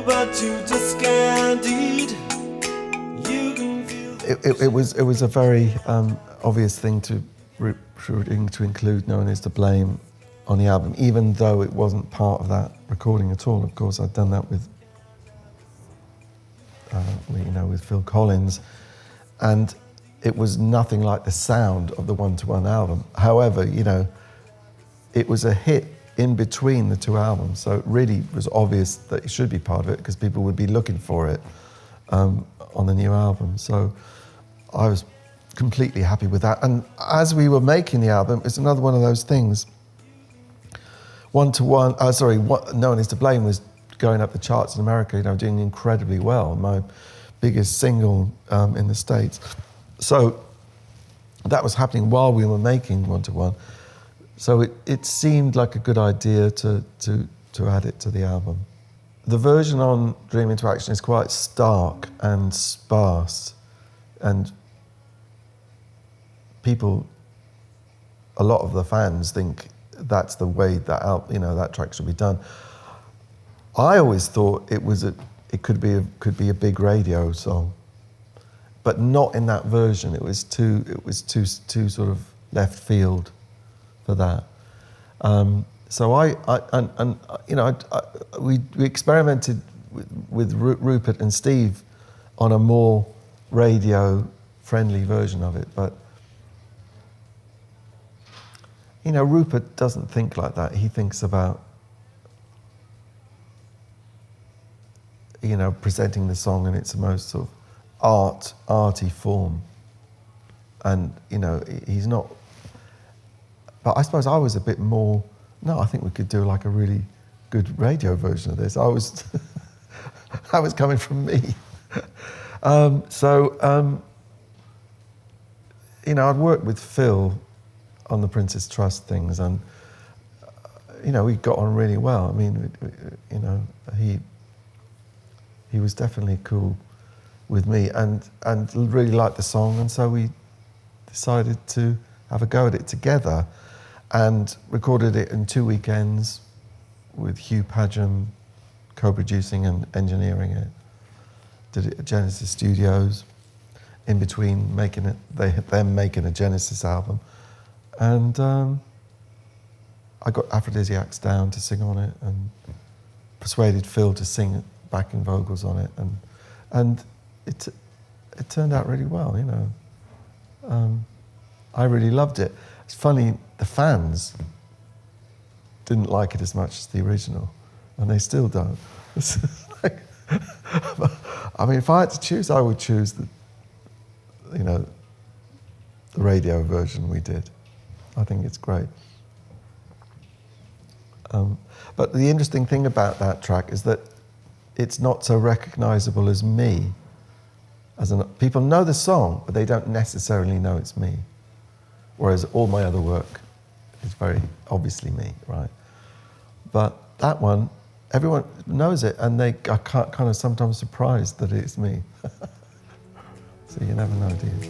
you, but you just can't eat. You can feel. It was a very obvious thing to include "No One Is to Blame" on the album, even though it wasn't part of that recording at all. Of course, I'd done that with with Phil Collins, and it was nothing like the sound of the one-to-one album. However, it was a hit in between the two albums, so it really was obvious that it should be part of it because people would be looking for it on the new album. So I was completely happy with that. And as we were making the album, it's another one of those things. No One Is to Blame was going up the charts in America, doing incredibly well. My biggest single in the States. So that was happening while we were making One to One. So it seemed like a good idea to add it to the album. The version on Dream Into Action is quite stark and sparse, and a lot of the fans think that's the way that track should be done. I always thought it could be a big radio song, but not in that version. It was too sort of left field for that. So we experimented with Rupert and Steve on a more radio-friendly version of it, but Rupert doesn't think like that. He thinks about presenting the song in its most sort of arty form, and he's not. But I suppose I was a bit more. No, I think we could do like a really good radio version of this. That was coming from me. I'd worked with Phil on the Princess Trust things, and we got on really well. I mean, he was definitely cool with me, and really liked the song, and so we decided to have a go at it together, and recorded it in 2 weekends with Hugh Padgham co-producing and engineering it. Did it at Genesis Studios, in between them making a Genesis album. And I got Aphrodisiacs down to sing on it, and persuaded Phil to sing backing vocals on it, and it turned out really well, I really loved it. It's funny, the fans didn't like it as much as the original, and they still don't. I mean, if I had to choose, I would choose the radio version we did. I think it's great. But the interesting thing about that track is that it's not so recognizable as me. People know the song, but they don't necessarily know it's me. Whereas all my other work is very obviously me, right? But that one, everyone knows it, and they are kind of sometimes surprised that it's me. So you never know, do you?